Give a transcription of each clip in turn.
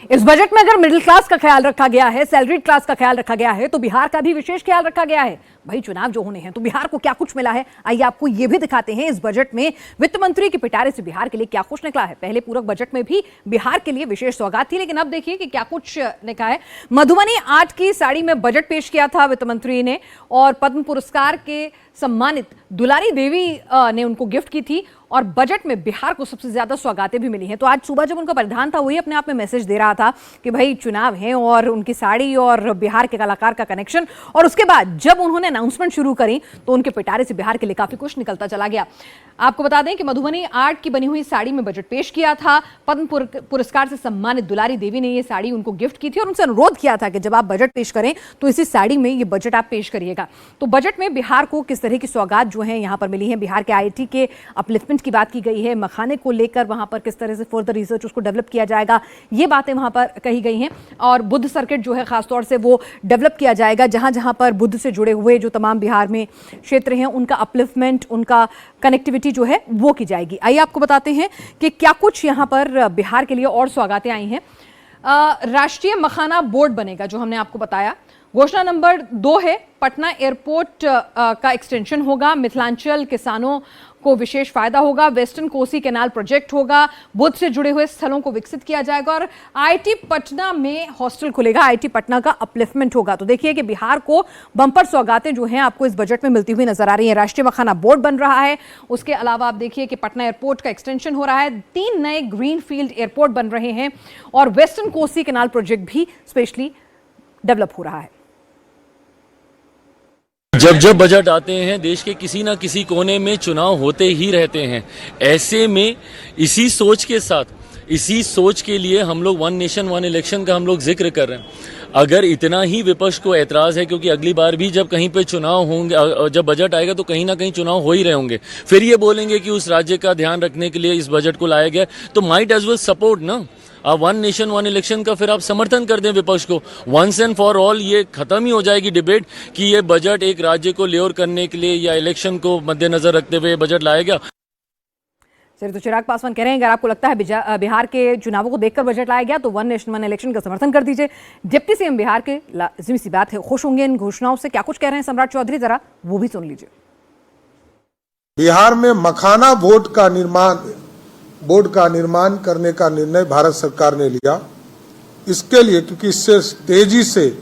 इस बजट में अगर मिडिल क्लास का ख्याल रखा गया है, सैलरीड क्लास का ख्याल रखा गया है, तो बिहार का भी विशेष ख्याल रखा गया है। भाई चुनाव जो होने हैं तो बिहार को क्या कुछ मिला है, आइए आपको यह भी दिखाते हैं। इस बजट में वित्त मंत्री की पिटारे से बिहार के लिए क्या कुछ निकला है। पहले पूरक बजट में भी बिहार के लिए विशेष सौगात थी, लेकिन अब देखिए कि क्या कुछ निकला है। मधुबनी आर्ट की साड़ी में बजट पेश किया था वित्त मंत्री ने, और पद्म पुरस्कार के सम्मानित दुलारी देवी ने उनको गिफ्ट की थी, और बजट में बिहार को सबसे ज्यादा सौगातें भी मिली हैं। तो आज सुबह जब उनका परिधान था, वही अपने आप में मैसेज दे रहा था कि भाई चुनाव है और उनकी साड़ी और बिहार के कलाकार का कनेक्शन। और उसके बाद जब उन्होंने अनाउंसमेंट शुरू करी तो उनके पिटारे से बिहार के लिए काफी कुछ निकलता चला गया। आपको बता दें कि मधुबनी आर्ट की बनी हुई साड़ी में बजट पेश किया था। पद्म पुरस्कार से सम्मानित दुलारी देवी ने यह साड़ी उनको गिफ्ट की थी और उनसे अनुरोध किया था कि जब आप बजट पेश करें तो इसी साड़ी में ये बजट आप पेश करिएगा। तो बजट में बिहार को किस तरह की सौगात जो है यहां पर मिली है, बिहार के आईआईटी के अपलिफ्टमेंट की बात की गई है, मखाने को लेकर वहां पर किस तरह से फर्दर रिसर्च उसको डेवलप किया जाएगा, ये बातें वहां पर कही गई हैं। और बुद्ध सर्किट जो है खासतौर से वो डेवलप किया जाएगा, जहां जहां पर बुद्ध से जुड़े हुए जो तमाम बिहार में क्षेत्र हैं उनका अपलिफ्टमेंट, उनका कनेक्टिविटी जो है वो की जाएगी। आइए आपको बताते हैं कि क्या कुछ यहां पर बिहार के लिए और सौगातें आई हैं। राष्ट्रीय मखाना बोर्ड बनेगा, जो हमने आपको बताया। घोषणा नंबर 2 है, पटना एयरपोर्ट का एक्सटेंशन होगा, मिथिलांचल किसानों को विशेष फायदा होगा, वेस्टर्न कोसी कैनाल प्रोजेक्ट होगा, बुद्ध से जुड़े हुए स्थलों को विकसित किया जाएगा, और आईआईटी पटना में हॉस्टल खुलेगा, आईआईटी पटना का अपलिफ्टमेंट होगा। तो देखिए कि बिहार को बम्पर सौगातें जो हैं आपको इस बजट में मिलती हुई नजर आ रही है। राष्ट्रीय मखाना बोर्ड बन रहा है, उसके अलावा आप देखिए कि पटना एयरपोर्ट का एक्सटेंशन हो रहा है, 3 नए ग्रीन फील्ड एयरपोर्ट बन रहे हैं, और वेस्टर्न कोसी कैनाल प्रोजेक्ट भी स्पेशली डेवलप हो रहा है। जब जब बजट आते हैं देश के किसी ना किसी कोने में चुनाव होते ही रहते हैं। ऐसे में इसी सोच के साथ, इसी सोच के लिए हम लोग वन नेशन वन इलेक्शन का हम लोग जिक्र कर रहे हैं। अगर इतना ही विपक्ष को ऐतराज है, क्योंकि अगली बार भी जब कहीं पे चुनाव होंगे, जब बजट आएगा तो कहीं ना कहीं चुनाव हो ही रहे होंगे, फिर ये बोलेंगे कि उस राज्य का ध्यान रखने के लिए इस बजट को लाया गया, तो माइट एज वेल सपोर्ट ना, आप वन नेशन वन इलेक्शन का फिर आप समर्थन कर दें विपक्ष को। वंस एंड फॉर ऑल ये खत्म ही हो जाएगी डिबेट कि ये बजट एक राज्य को ल्योर करने के लिए या इलेक्शन को मद्देनजर रखते हुए बजट लाया गया। चलिए, तो चिराग पासवान कह रहे हैं अगर आपको लगता है बिहार के चुनावों को देखकर बजट लाया गया तो वन नेशन वन इलेक्शन का समर्थन कर दीजिए। डिप्टी सीएम बिहार के, लाजिमी सी बात है, खुश होंगे इन घोषणाओं से। क्या कुछ कह रहे हैं सम्राट चौधरी, जरा वो भी सुन लीजिए। बिहार में मखाना बोर्ड का निर्माण करने का निर्णय भारत सरकार ने लिया, इसके लिए क्योंकि इससे तेजी से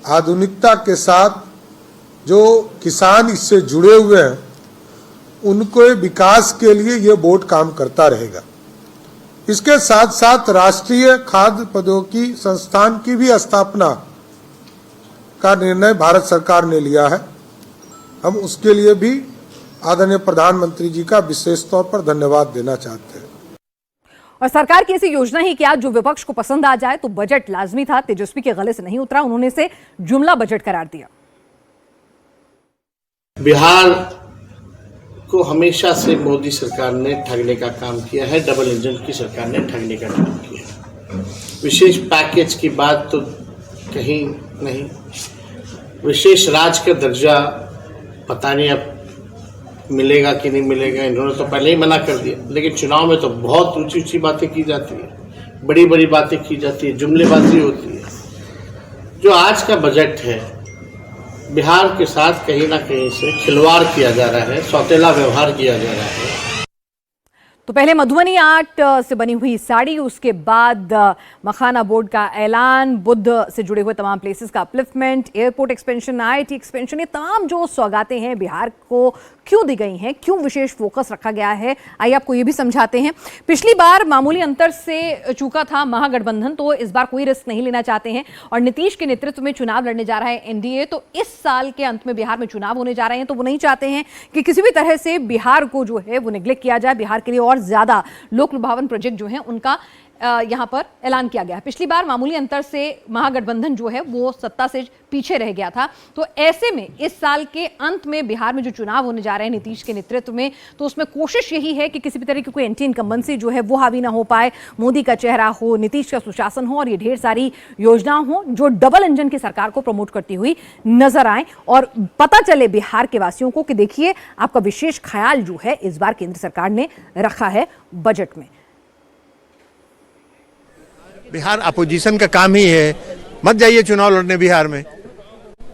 आधुनिकता के साथ जो किसान इससे जुड़े हुए हैं उनके विकास के लिए ये बोर्ड काम करता रहेगा। इसके साथ साथ राष्ट्रीय खाद्य प्रौद्योगिकी संस्थान की भी स्थापना का निर्णय भारत सरकार ने लिया है। हम उसके लिए भी आदरणीय प्रधानमंत्री जी का विशेष तौर पर धन्यवाद देना चाहते हैं। और सरकार की ऐसी योजना ही क्या जो विपक्ष को पसंद आ जाए, तो बजट लाजमी था, तेजस्वी के गले से नहीं उतरा, उन्होंने इसे जुमला बजट करार दिया। बिहार को हमेशा से मोदी सरकार ने ठगने का काम किया है, डबल इंजन की सरकार ने ठगने का काम किया है। विशेष पैकेज की बात तो कहीं नहीं, विशेष राज्य का दर्जा पता नहीं अब मिलेगा कि नहीं मिलेगा, इन्होंने तो पहले ही मना कर दिया। लेकिन चुनाव में तो बहुत ऊंची ऊंची बातें की जाती है, बड़ी बड़ी बातें की जाती है, जुमलेबाजी होती है। जो आज का बजट है, बिहार के साथ कहीं ना कहीं से खिलवाड़ किया जा रहा है, सौतेला व्यवहार किया जा रहा है। तो पहले मधुबनी आर्ट से बनी हुई साड़ी, उसके बाद मखाना बोर्ड का ऐलान, बुद्ध से जुड़े हुए तमाम प्लेसेस का upliftment, airport expansion, IIT expansion, ये तमाम जो सौगातें हैं बिहार को क्यों दी गई हैं, क्यों विशेष फोकस रखा गया है, आइए आपको ये भी समझाते हैं। पिछली बार मामूली अंतर से चूका था महागठबंधन, तो इस बार कोई रिस्क नहीं लेना चाहते हैं और नीतीश के नेतृत्व में चुनाव लड़ने जा रहा है एनडीए। तो इस साल के अंत में बिहार में चुनाव होने जा रहे हैं, तो वो नहीं चाहते हैं कि किसी भी तरह से बिहार को जो है वो निगलेक्ट किया जाए। बिहार के लिए और ज्यादा लोक लुभावन प्रोजेक्ट जो है उनका यहां पर ऐलान किया गया है। पिछली बार मामूली अंतर से महागठबंधन जो है वो सत्ता से पीछे रह गया था। तो ऐसे में इस साल के अंत में बिहार में जो चुनाव होने जा रहे हैं नीतीश के नेतृत्व में, तो उसमें कोशिश यही है कि किसी भी तरह की कोई एंटी इनकम्बेंसी जो है वो हावी ना हो पाए, मोदी का चेहरा हो, नीतीश का सुशासन हो और ये ढेर सारी योजनाएं हो जो डबल इंजन की सरकार को प्रमोट करती हुई नजर आए और पता चले बिहार के वासियों को कि देखिए आपका विशेष ख्याल जो है इस बार केंद्र सरकार ने रखा है बजट में। बिहार अपोजिशन का काम ही है, मत जाइए चुनाव लड़ने बिहार में।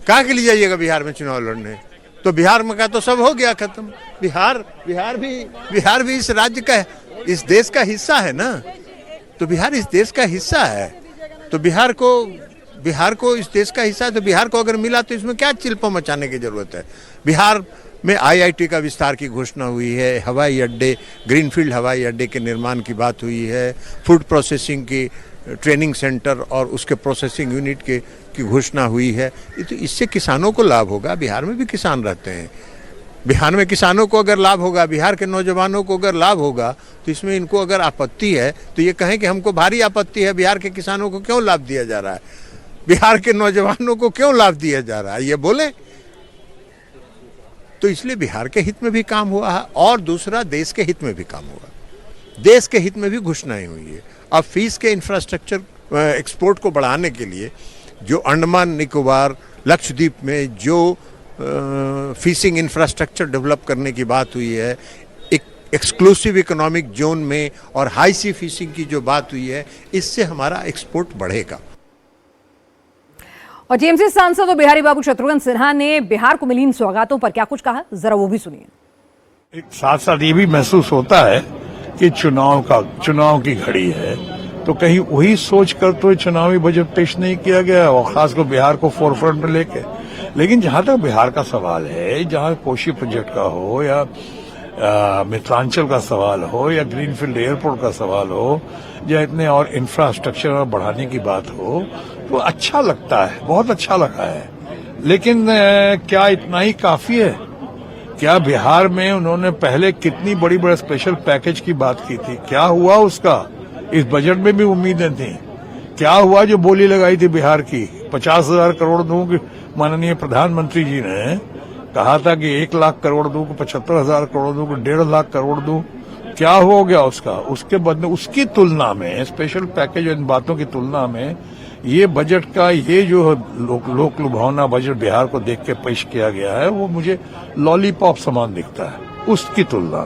कहाँ के लिए जाइएगा बिहार में चुनाव लड़ने? तो बिहार में का तो सब हो गया खत्म। बिहार भी इस राज्य का, इस देश का हिस्सा है ना, तो बिहार इस देश का हिस्सा है। तो बिहार को इस देश का हिस्सा है, तो बिहार को अगर मिला तो इसमें क्या चिल्पा मचाने की जरूरत है। बिहार में IIT का विस्तार की घोषणा हुई है, हवाई अड्डे, ग्रीनफील्ड हवाई अड्डे के निर्माण की बात हुई है, फूड प्रोसेसिंग की ट्रेनिंग सेंटर और उसके प्रोसेसिंग यूनिट की घोषणा हुई है। तो इससे किसानों को लाभ होगा। बिहार में भी किसान रहते हैं, बिहार में किसानों को अगर लाभ होगा, बिहार के नौजवानों को अगर लाभ होगा, तो इसमें इनको अगर आपत्ति है तो ये कहें कि हमको भारी आपत्ति है, बिहार के किसानों को क्यों लाभ दिया जा रहा है, बिहार के नौजवानों को क्यों लाभ दिया जा रहा है, ये बोले। तो इसलिए बिहार के हित में भी काम हुआ है और दूसरा देश के हित में भी काम हुआ, देश के हित में भी घोषणाएं हुई है। अब फीस के इंफ्रास्ट्रक्चर एक्सपोर्ट को बढ़ाने के लिए जो अंडमान निकोबार लक्षद्वीप में जो फिशिंग इंफ्रास्ट्रक्चर डेवलप करने की बात हुई है, एक एक्सक्लूसिव इकोनॉमिक जोन में और हाई सी फिशिंग की जो बात हुई है, इससे हमारा एक्सपोर्ट बढ़ेगा। और टीएमसी सांसद और बिहारी बाबू शत्रुघ्न सिन्हा ने बिहार को मिली इन सौगातों पर क्या कुछ कहा, जरा वो भी सुनिए। एक साथ साथ ये भी महसूस होता है कि चुनाव की घड़ी है, तो कहीं वही सोच कर तो चुनावी बजट पेश नहीं किया गया और खासकर बिहार को फोरफ्रंट में लेके। लेकिन जहां तक बिहार का सवाल है, जहां कोशी प्रोजेक्ट का हो या मिथिलांचल का सवाल हो या ग्रीनफील्ड एयरपोर्ट का सवाल हो या इतने और इंफ्रास्ट्रक्चर बढ़ाने की बात हो, तो अच्छा लगता है, बहुत अच्छा लगा है। लेकिन क्या इतना ही काफी है? क्या बिहार में उन्होंने पहले कितनी बड़ी बड़ी स्पेशल पैकेज की बात की थी, क्या हुआ उसका? इस बजट में भी उम्मीदें थी, क्या हुआ जो बोली लगाई थी बिहार की 50,000 करोड़ दूं? माननीय प्रधानमंत्री जी ने कहा था कि 1 लाख करोड़ दूं, 75,000 करोड़ दूं, 1.5 लाख करोड़ दूं। क्या हो गया उसका? उसके बदले उसकी तुलना में, स्पेशल पैकेज इन बातों की तुलना में ये बजट का ये जो लोक लुभावना बजट बिहार को देख के पेश किया गया है, वो मुझे लॉलीपॉप समान दिखता है उसकी तुलना।